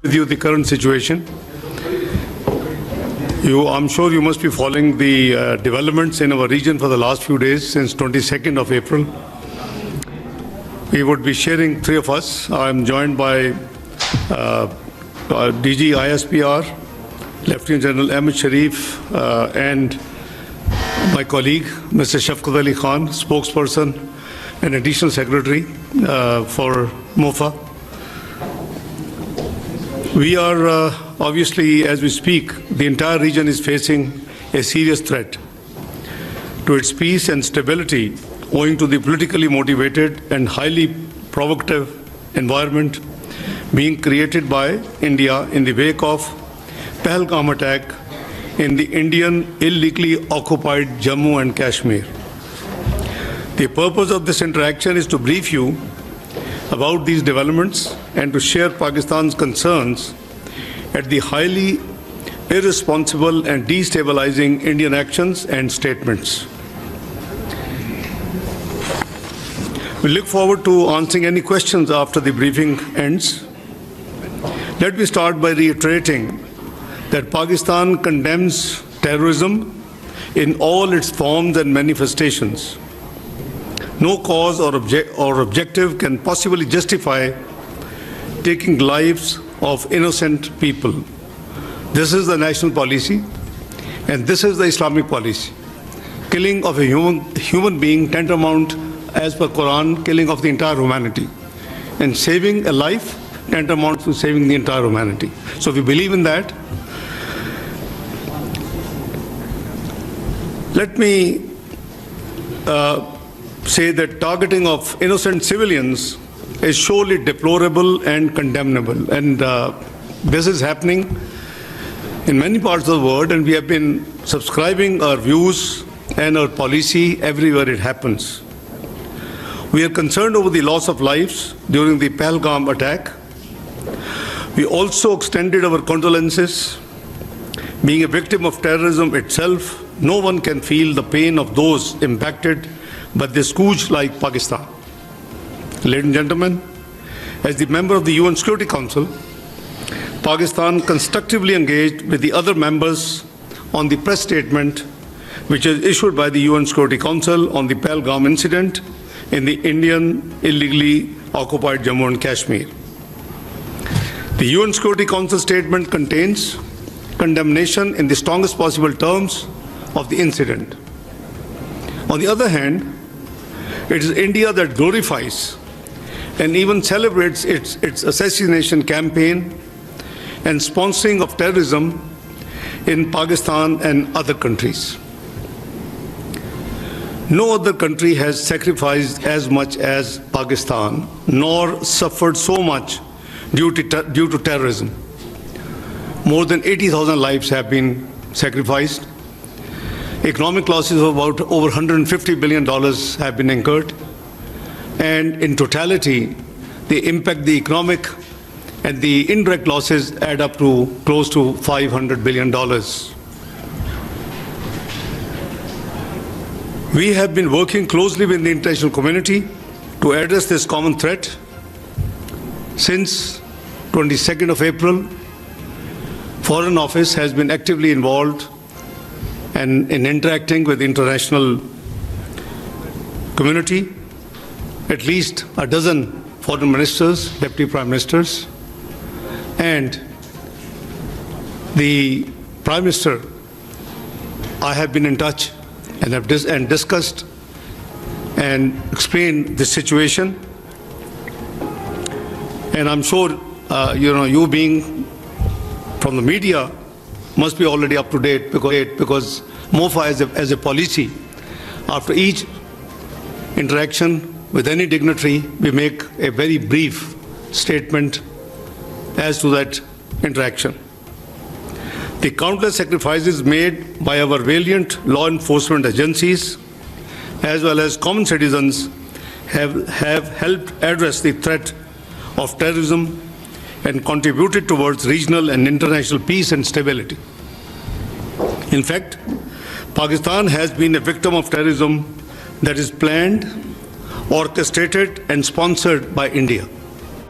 with you the current situation. I'm sure you must be following the developments in our region for the last few days since 22nd of April. We would be sharing, three of us. I'm joined by DG ISPR, Lieutenant General Ahmad Sharief, and my colleague, Mr. Shafqat Ali Khan, spokesperson and additional secretary for MOFA. We are obviously, as we speak, the entire region is facing a serious threat to its peace and stability owing to the politically motivated and highly provocative environment being created by India in the wake of Pahalgam attack in the Indian illegally occupied Jammu and Kashmir. The purpose of this interaction is to brief you about these developments and to share Pakistan's concerns at the highly irresponsible and destabilizing Indian actions and statements. We look forward to answering any questions after the briefing ends. Let me start by reiterating that Pakistan condemns terrorism in all its forms and manifestations. No cause or objective can possibly justify taking lives of innocent people. This is the national policy, and this is the Islamic policy. Killing of a human being tantamount, as per Quran, killing of the entire humanity. And saving a life tantamount to saving the entire humanity. So we believe in that. Let me say that targeting of innocent civilians is surely deplorable and condemnable. And this is happening in many parts of the world, and we have been subscribing our views and our policy everywhere it happens. We are concerned over the loss of lives during the Pahalgam attack. We also extended our condolences. Being a victim of terrorism itself, no one can feel the pain of those impacted by this scourge like Pakistan. Ladies and gentlemen, as the member of the UN Security Council, Pakistan constructively engaged with the other members on the press statement which is issued by the UN Security Council on the Pahalgam incident in the Indian illegally occupied Jammu and Kashmir. The UN Security Council statement contains condemnation in the strongest possible terms of the incident. On the other hand, it is India that glorifies and even celebrates its assassination campaign and sponsoring of terrorism in Pakistan and other countries. No other country has sacrificed as much as Pakistan, nor suffered so much due to terrorism. More than 80,000 lives have been sacrificed. Economic losses of about over $150 billion have been incurred. And in totality, the impact, the economic and the indirect losses add up to close to $500 billion. We have been working closely with the international community to address this common threat. Since 22nd of April, Foreign Office has been actively involved and in interacting with the international community. At least a dozen foreign ministers, deputy prime ministers, and the Prime Minister, I have been in touch and have discussed and explained the situation. And I'm sure, you being from the media must be already up to date because MOFA as a policy, after each interaction with any dignitary, we make a very brief statement as to that interaction. The countless sacrifices made by our valiant law enforcement agencies as well as common citizens have helped address the threat of terrorism and contributed towards regional and international peace and stability. In fact, Pakistan has been a victim of terrorism that is planned, orchestrated and sponsored by India.